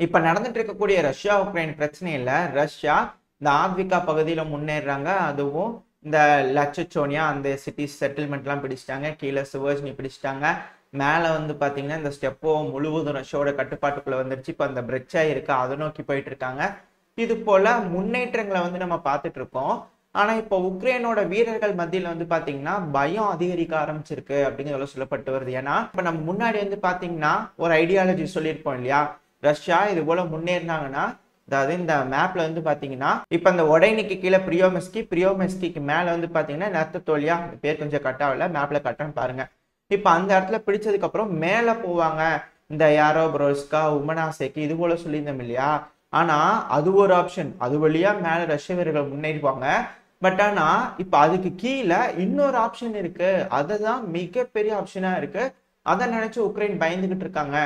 இப்ப நடந்துட்டு இருக்கக்கூடிய ரஷ்யா உக்ரைன் பிரச்சனையில ரஷ்யா இந்த ஆத்விகா பகுதியில முன்னேறாங்க. அதுவும் இந்த லட்சச்சோனியா அந்த சிட்டி செட்டில்மெண்ட் எல்லாம் பிடிச்சிட்டாங்க. கீழே சிவர்ஜ்னி பிடிச்சிட்டாங்க. மேல வந்து பாத்தீங்கன்னா இந்த ஸ்டெப்போ முழுவதும் ரஷ்யாவோட கட்டுப்பாட்டுக்குள்ள வந்துருச்சு. இப்ப அந்த பிரெச்சா இருக்கு, அதை நோக்கி போயிட்டு இருக்காங்க. இது போல முன்னேற்றங்களை வந்து நம்ம பார்த்துட்டு இருக்கோம். ஆனா இப்போ உக்ரைனோட வீரர்கள் மத்தியில வந்து பாத்தீங்கன்னா பயம் அதிகரிக்க ஆரம்பிச்சிருக்கு அப்படிங்கிறத சொல்லப்பட்டு வருது. ஏன்னா இப்ப நம்ம முன்னாடி வந்து பாத்தீங்கன்னா ஒரு ஐடியாலஜி சொல்லியிருப்போம் இல்லையா, ரஷ்யா இது போல முன்னேறினாங்கன்னா, அதாவது இந்த மேப்ல வந்து பாத்தீங்கன்னா இப்ப இந்த ஒடைனிக்கு கீழே பிரியோமெஸ்கிக்கு மேல வந்து பாத்தீங்கன்னா நெத்தத்தோலியா, பேர் கொஞ்சம் கட் ஆகல, மேப்ல கட்டன்னு பாருங்க. இப்ப அந்த இடத்துல பிடிச்சதுக்கு அப்புறம் மேல போவாங்க இந்த யாரோப்ரோஸ்கா, உமனாசேக்கு இது போல சொல்லியிருந்தோம் இல்லையா. ஆனா அது ஒரு ஆப்ஷன், அது வழியா மேல ரஷ்ய வீரர்கள் முன்னேறிவாங்க. பட் ஆனா இப்ப அதுக்கு கீழே இன்னொரு ஆப்ஷன் இருக்கு, அதுதான் மிகப்பெரிய ஆப்ஷனா இருக்கு. அதை நினைச்சு உக்ரைன் பயந்துகிட்டு இருக்காங்க.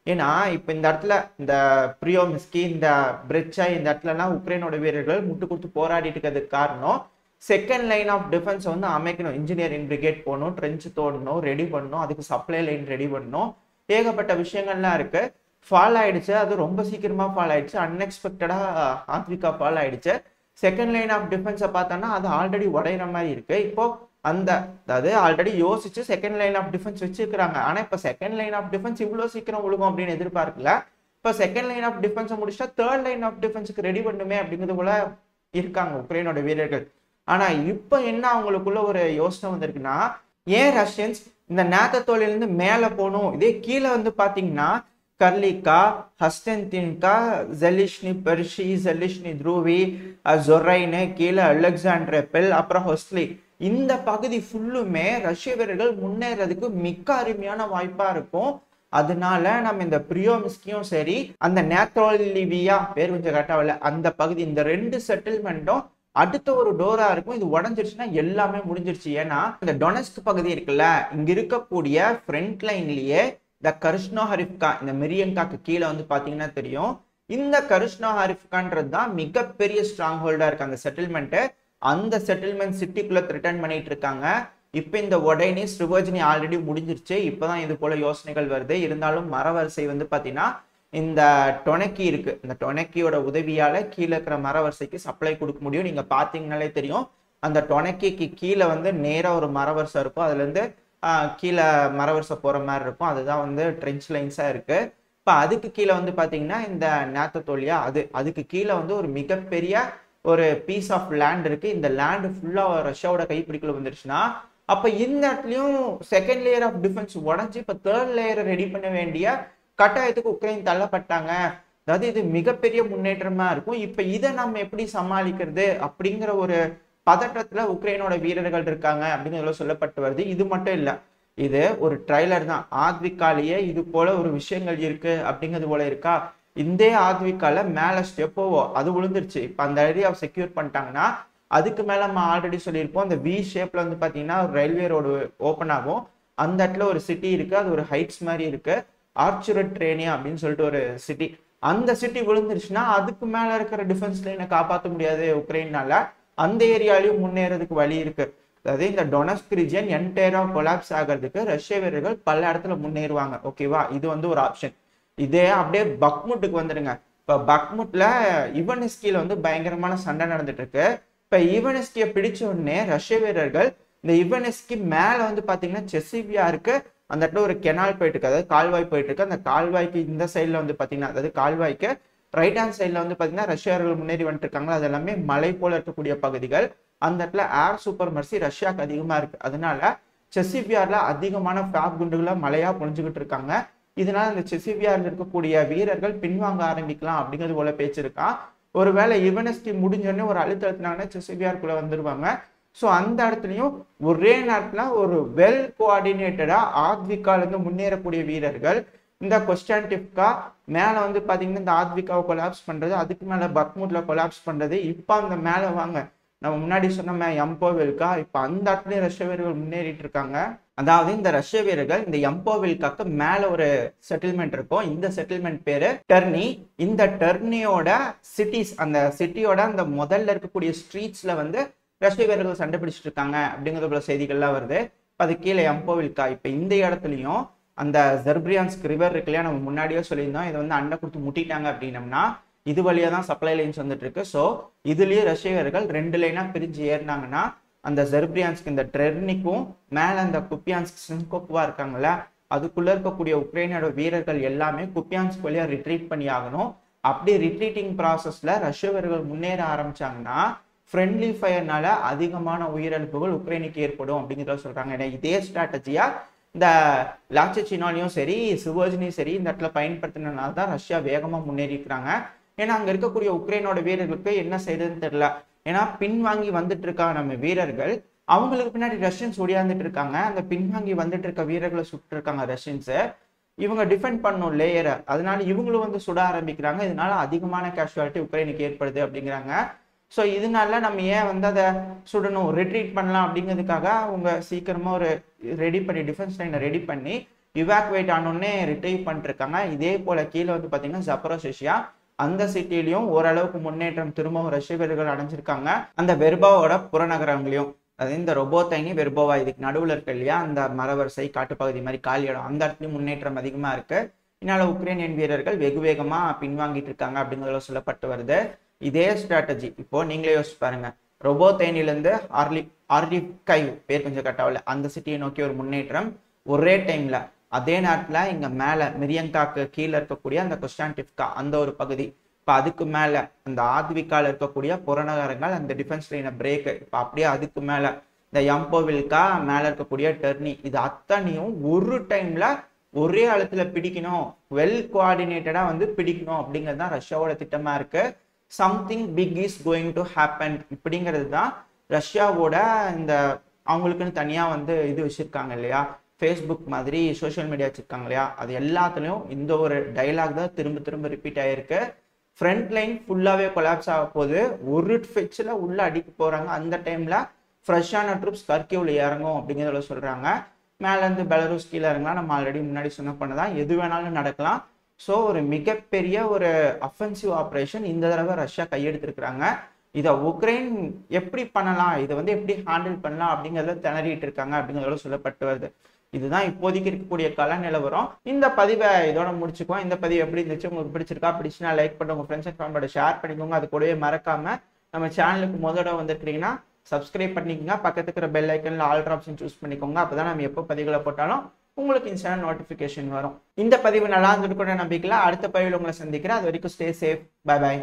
ஏன்னா இப்ப இந்த இடத்துல இந்த பிரியோமிஸ்கி, இந்த பிரெச்சா, இந்த இடத்துல எல்லாம் உக்ரைனோட வீரர்கள் முட்டு கொடுத்து போராடிட்டு இருக்கிறதுக்கு காரணம் செகண்ட் லைன் ஆஃப் டிஃபென்ஸ் வந்து அமைக்கணும். இன்ஜினியரிங் பிரிகேட் போகணும், ட்ரென்ச் தோடணும், ரெடி பண்ணணும், அதுக்கு சப்ளை லைன் ரெடி பண்ணணும், ஏகப்பட்ட விஷயங்கள்லாம் இருக்கு. ஃபால் ஆயிடுச்சு, அது ரொம்ப சீக்கிரமா ஃபால் ஆயிடுச்சு. அன்எக்ஸ்பெக்டடா ஆத்விகா ஃபால் ஆயிடுச்சு. செகண்ட் லைன் ஆஃப் டிஃபென்ஸை பார்த்தோம்னா அது ஆல்ரெடி உடையிற மாதிரி இருக்கு. இப்போ அந்த அதாவது ஆல்ரெடி யோசிச்சு செகண்ட் லைன் ஆஃப் டிஃபென்ஸ் வச்சிருக்காங்க. ஆனா இப்ப செகண்ட் லைன் ஆஃப் டிஃபென்ஸ் இவ்வளவு சீக்கிரம் விழுகும் அப்படின்னு எதிர்பார்க்கல. இப்ப செகண்ட் லைன் ஆஃப் டிஃபென்ஸை முடிச்சா தேர்ட் லைன் ஆஃப் டிஃபென்ஸுக்கு ரெடி பண்ணுமே அப்படிங்கிறது போல இருக்காங்க உக்ரைனோட வீரர்கள். ஆனா இப்ப என்ன அவங்களுக்குள்ள ஒரு யோசனை வந்திருக்குன்னா, ஏன் ரஷ்யன்ஸ் இந்த நேத்தத்தோலிலிருந்து மேல போகணும், இதே கீழே வந்து பாத்தீங்கன்னா கர்லிகா, ஹஸ்டன்தின்கா, ஜெலிஷ்னி பெர்ஷி, ஜெலிஷ்னி த்ரூவி, ஜொரைனு, கீழே அலெக்சாண்ட்ரெபெல், அப்புறம் ஹொஸ்லி, இந்த பகுதி ஃபுல்லுமே ரஷ்ய வீரர்கள் முன்னேறதுக்கு மிக அருமையான வாய்ப்பா இருக்கும். அதனால நம்ம இந்த பிரியோமிஸ்கியும் சரி, அந்த நேத்ரோலிவியா, பேர் கொஞ்சம் கரெக்டாக அந்த பகுதி, இந்த ரெண்டு செட்டில்மெண்ட்டும் அடுத்த ஒரு டோரா இருக்கும். இது உடஞ்சிருச்சுன்னா எல்லாமே முடிஞ்சிருச்சு. ஏன்னா இந்த டொனஸ்க் பகுதி இருக்குல்ல, இங்க இருக்கக்கூடிய ஃப்ரண்ட் லைன்லயே இந்த கருஷ்னோ ஹரிஃப்கா, இந்த மிரியங்காக்கு கீழே வந்து பாத்தீங்கன்னா தெரியும், இந்த கருஷ்னோ ஹரிஃப்கான்றது தான் மிகப்பெரிய ஸ்ட்ராங் ஹோல்டா இருக்கு அந்த செட்டில்மெண்ட். அந்த செட்டில்மெண்ட் சிட்டிக்குள்ள ரிட்டர்ன் பண்ணிட்டு இருக்காங்க. இப்ப இந்த ஒடைனி ஸ்ரிவர்ஜினி ஆல்ரெடி முடிஞ்சிருச்சு. இப்பதான் இது போல யோசனைகள் வருது. இருந்தாலும் மரவரிசை வந்து பாத்தீங்கன்னா இந்த டொனக்கி இருக்கு, இந்த டொனக்கியோட உதவியால கீழே இருக்கிற மரவரிசைக்கு சப்ளை கொடுக்க முடியும். நீங்க பாத்தீங்கன்னாலே தெரியும், அந்த டொனக்கிக்கு கீழே வந்து நேரா ஒரு மரவரிசை இருக்கும், அதுல இருந்து கீழே மரவரிசை போற மாதிரி இருக்கும். அதுதான் வந்து ட்ரென்ச் லைன்ஸா இருக்கு. இப்ப அதுக்கு கீழே வந்து பாத்தீங்கன்னா இந்த நேத்தத்தோலியா, அதுக்கு கீழே வந்து ஒரு மிகப்பெரிய ஒரு பீஸ் ஆஃப் லேண்ட் இருக்கு. இந்த லேண்ட் ஃபுல்லா ரஷ்யாவோட கைப்பிடிக்குள்ள வந்துருச்சுன்னா, அப்ப இந்த இடத்துலயும் செகண்ட் லேயர் ஆஃப் டிஃபென்ஸ் உடஞ்சி இப்ப தேர்ட் லேயரை ரெடி பண்ண வேண்டிய கட்டாயத்துக்கு உக்ரைன் தள்ளப்பட்டாங்க. அதாவது இது மிகப்பெரிய முன்னேற்றமா இருக்கும். இப்ப இதை நம்ம எப்படி சமாளிக்கிறது அப்படிங்கிற ஒரு பதட்டத்துல உக்ரைனோட வீரர்கள் இருக்காங்க அப்படின்னு சொல்லப்பட்டு வருது. இது மட்டும் இல்ல, இது ஒரு ட்ரைலர் தான். ஆத்விகாலேயே இது போல ஒரு விஷயங்கள் இருக்கு அப்படிங்கிறது போல இருக்கா. இந்த ஆத்விகால மேல ஸ்டெப்போவோ அது விழுந்துருச்சு. இப்ப அந்த ஏரியாவை செக்யூர் பண்ணிட்டாங்கன்னா அதுக்கு மேல நம்ம ஆல்ரெடி சொல்லியிருப்போம், அந்த வி ஷேப்ல வந்து பாத்தீங்கன்னா ஒரு ரயில்வே ரோடு ஓப்பன் ஆகும். அந்த இடத்துல ஒரு சிட்டி இருக்கு, அது ஒரு ஹைட்ஸ் மாதிரி இருக்கு, ஆர்ச்சுரட்ரேனியா அப்படின்னு சொல்லிட்டு ஒரு சிட்டி. அந்த சிட்டி விழுந்துருச்சுன்னா அதுக்கு மேல இருக்கிற டிஃபென்ஸ் லைனை காப்பாற்ற முடியாது உக்ரைனால. அந்த ஏரியாலையும் முன்னேறதுக்கு வழி இருக்கு. அதாவது இந்த டொனஸ்க் ரீஜியன் என்டையரா கொலாப்ஸ் ஆகிறதுக்கு ரஷ்ய வீரர்கள் பல இடத்துல முன்னேறுவாங்க. ஓகேவா, இது வந்து ஒரு ஆப்ஷன். இதே அப்படியே பக்முட்டுக்கு வந்துடுங்க. இப்ப பக்முட்ல இவனிஸ்கில வந்து பயங்கரமான சண்டை நடந்துட்டு இருக்கு. இப்ப இவனிஸ்கிய பிடிச்ச உடனே ரஷ்ய வீரர்கள் இந்த இவனிஸ்கி மேல வந்து பாத்தீங்கன்னா செசிவியா இருக்கு, அந்த இடத்துல ஒரு கெனால் போயிட்டு இருக்கு, அதாவது கால்வாய் போயிட்டு இருக்கு. அந்த கால்வாய்க்கு இந்த சைட்ல வந்து பாத்தீங்கன்னா, அதாவது கால்வாய்க்கு ரைட் ஹேண்ட் சைட்ல வந்து பாத்தீங்கன்னா ரஷ்யர்கள் முன்னேறி வந்துட்டு இருக்காங்க. அது எல்லாமே மலை போல இருக்கக்கூடிய பகுதிகள். அந்த இடத்துல ஏர் சூப்பர்மர்சி ரஷ்யாவுக்கு அதிகமா இருக்கு. அதனால செசிவியார்ல அதிகமான ஃபேப் குண்டுகளை மழையா பொழிஞ்சுக்கிட்டு இருக்காங்க. இதனால இந்த செசிவியார்ல இருக்கக்கூடிய வீரர்கள் பின்வாங்க ஆரம்பிக்கலாம் அப்படிங்கிறது போல பேச்சு இருக்கான். ஒருவேளை இவனஸ்கி முடிஞ்சோடனே ஒரு அழுத்தத்தினாங்கன்னா செசிவியாருக்குள்ள வந்துருவாங்க. ஸோ அந்த இடத்துலையும் ஒரே நேரத்துல ஒரு வெல் கோஆர்டினேட்டடா ஆத்விகால இருந்து முன்னேறக்கூடிய வீரர்கள் இந்த கொஸ்டான்டிவ்கா மேல வந்து பாத்தீங்கன்னா இந்த ஆத்விகாவை கொலாப்ஸ் பண்றது, அதுக்கு மேல பக்முட்ல கொலாப்ஸ் பண்றது. இப்ப அந்த மேல வாங்க, நம்ம முன்னாடி சொன்ன எம்போவில்கா, இப்ப அந்த இடத்துலயும் ரஷ்ய வீரர்கள் முன்னேறிட்டு இருக்காங்க. அதாவது இந்த ரஷ்ய வீரர்கள் இந்த எம்போவில்காக்கு மேல ஒரு செட்டில்மெண்ட் இருக்கும். இந்த செட்டில்மெண்ட் பேரு டெர்னி. இந்த டெர்னியோட சிட்டிஸ், அந்த சிட்டியோட அந்த முதல்ல இருக்கக்கூடிய ஸ்ட்ரீட்ஸ்ல வந்து ரஷ்ய வீரர்கள் சண்டை பிடிச்சிட்டு இருக்காங்க அப்படிங்கிற போல செய்திகள்லாம் வருது. அது கீழே எம்போவில்கா. இப்ப இந்த இடத்துலயும் அந்த ஜெர்பிரியான்ஸ்க் ரிவர் இருக்கு இல்லையா, நம்ம முன்னாடியே சொல்லியிருந்தோம் இதை வந்து அண்டை கொடுத்து முட்டிட்டாங்க அப்படின்னம்னா இது வழியா தான் சப்ளை லைன்ஸ் வந்துட்டு இருக்கு. ஸோ இதுலயே ரஷ்யர்கள் 2 லைனா பிரிஞ்சு ஏறினாங்கன்னா அந்த ஜெர்பிரியான்ஸ்க் இந்த ட்ரெர்னிக்கும் மேல அந்த குப்பியான்ஸ்க் சின்கோக்குவா இருக்காங்கல்ல, அதுக்குள்ள இருக்கக்கூடிய உக்ரைனோட வீரர்கள் எல்லாமே குப்பியான்ஸ்க் வழியா ரிட்ரீட் பண்ணி ஆகணும். அப்படி ரிட்ரீட்டிங் ப்ராசஸ்ல ரஷ்யர்கள் முன்னேற ஆரம்பிச்சாங்கன்னா ஃப்ரெண்ட்லி ஃபயர்னால அதிகமான உயிரிழப்புகள் உக்ரைனுக்கு ஏற்படும் அப்படிங்கிறத சொல்றாங்க. ஏன்னா இதே ஸ்ட்ராட்டஜியா இந்த லாச்சச்சினாலையும் சரி சிவர்ஜினியும் சரி இந்த இடத்துல பயன்படுத்தினால தான் ரஷ்யா வேகமா முன்னேறி இருக்கிறாங்க. ஏன்னா அங்க இருக்கக்கூடிய உக்ரைனோட வீரர்களுக்கு என்ன செய்யறதுன்னு தெரியல. ஏன்னா பின்வாங்கி வந்துட்டு இருக்காங்க நம்ம வீரர்கள், அவங்களுக்கு பின்னாடி ரஷ்யன்ஸ் ஒடியாந்துட்டு இருக்காங்க. அந்த பின்வாங்கி வந்துட்டு இருக்க வீரர்களை சுட்டு இருக்காங்க ரஷ்யன்ஸ். இவங்க டிஃபெண்ட் பண்ணும் லேயரை, அதனால இவங்களும் வந்து சுட ஆரம்பிக்கிறாங்க. இதனால அதிகமான கேஷுவாலிட்டி உக்ரைனுக்கு ஏற்படுது அப்படிங்கிறாங்க. ஸோ இதனால நம்ம ஏன் வந்து அதை சுடணும், ரிட்ரீட் பண்ணலாம் அப்படிங்கிறதுக்காக அவங்க சீக்கிரமா ஒரு ரெடி பண்ணி டிஃபென்ஸ் லைனை ரெடி பண்ணி இவாக்குவேட் ஆனோடனே ரிட்ரீவ் பண்ணிருக்காங்க. இதே போல கீழே வந்து பார்த்தீங்கன்னா ஜப்பரோசியா அந்த சிட்டிலையும் ஓரளவுக்கு முன்னேற்றம் திரும்பவும் ரஷ்ய வீரர்கள் அடைஞ்சிருக்காங்க. அந்த வெர்பாவோட புறநகரங்களையும், அதாவது இந்த ரொபோத்தைனி வெர்போவா இதுக்கு நடுவில் இருக்கு இல்லையா, அந்த மரவரிசை காட்டுப்பகுதி மாதிரி காலி இடம், அந்த இடத்துலயும் முன்னேற்றம் அதிகமா இருக்கு. இதனால உக்ரைனியன் வீரர்கள் வெகு வேகமா பின்வாங்கிட்டு இருக்காங்க அப்படிங்கிறத சொல்லப்பட்டு வருது. இதே ஸ்ட்ராட்டஜி இப்போ நீங்களே யோசிச்சு பாருங்க. ரொபோத்தைனிலிருந்து ஆர்லிவ்கைவ் பேர் கொஞ்சம் கட்டாவில்ல அந்த சிட்டியை நோக்கி ஒரு முன்னேற்றம் ஒரே டைம்ல. அதே நேரத்துல இங்க மேல மிரியங்காக்கு கீழே இருக்கக்கூடிய அந்த கொஸ்டான்டிவ்கா அந்த ஒரு பகுதி, இப்ப அதுக்கு மேல அந்த ஆத்விகால இருக்கக்கூடிய புறநகரங்கள் அந்த டிஃபென்ஸ் லைனை பிரேக், இப்ப அப்படியே அதுக்கு மேல இந்த யம்போவில்கா மேல இருக்கக்கூடிய டெர்னி, இது அத்தனையும் ஒரு டைம்ல ஒரே அழுத்துல பிடிக்கணும், வெல் கோஆர்டினேட்டடா வந்து பிடிக்கணும் அப்படிங்கிறது தான் ரஷ்யாவோட திட்டமா இருக்கு. Something big is going to happen இப்படிங்கிறது தான் ரஷ்யாவோட இந்த அவங்களுக்குன்னு தனியா வந்து இது வச்சிருக்காங்க இல்லையா, ஃபேஸ்புக் மாதிரி சோஷியல் மீடியா வச்சிருக்காங்க இல்லையா, அது எல்லாத்துலயும் இந்த ஒரு டைலாக் தான் திரும்ப திரும்ப ரிப்பீட் ஆயிருக்கு. ஃப்ரண்ட் லைன் ஃபுல்லாவே கொலாப்ஸ் ஆக போகுது, ஒரு ஃபிட்ச்ல உள்ள அடிக்க போறாங்க. அந்த டைம்ல ஃப்ரெஷ்ஷான ட்ரூப்ஸ் கர்கிவ்ல இறங்கும் அப்படிங்கிறத சொல்றாங்க. மேல இருந்து பெலரூஸ் கீழே இறங்கலாம், நம்ம ஆல்ரெடி முன்னாடி சொன்ன பண்ணதான் எது வேணாலும் நடக்கலாம். ஸோ ஒரு மிகப்பெரிய ஒரு அஃபென்சிவ் ஆப்ரேஷன் இந்த தடவை ரஷ்யா கையெடுத்திருக்கிறாங்க. இதை உக்ரைன் எப்படி பண்ணலாம், இதை வந்து எப்படி ஹேண்டில் பண்ணலாம் அப்படிங்கிறத திணறிட்டு இருக்காங்க அப்படிங்கிறத சொல்லப்பட்டு வருது. இதுதான் இப்போதைக்கு இருக்கக்கூடிய கள நிலவரம். இந்த பதிவை இதோட முடிச்சுக்குவோம். இந்த பதிவு எப்படி இருந்துச்சு, உங்களுக்கு பிடிச்சிருக்கா, பிடிச்சுன்னா லைக் பண்ணுங்க, உங்க ஃப்ரெண்ட்ஸ் அண்ட் ஃபேமிலியோட ஷேர் பண்ணிக்கோங்க. அது கூடவே மறக்காம நம்ம சேனலுக்கு முதல்ல வந்துருக்கீங்கன்னா சப்ஸ்கிரைப் பண்ணிக்கோங்க. பக்கத்துக்கு இருக்கிற பெல் ஐக்கன்ல ஆல் ஆப்ஷன் சூஸ் பண்ணிக்கோங்க. அப்பதான் நம்ம எப்போ பதிவுகளை போட்டாலும் உங்களுக்கு இன்ஸ்டன்ட் நோட்டிஃபிகேஷன் வரும். இந்த பதிவு நல்லா இருந்துட்டு கூட நம்பிக்கலாம். அடுத்த பதிவில் உங்களை சந்திக்கிறேன். அது வரைக்கும் ஸ்டே சேஃப். By by.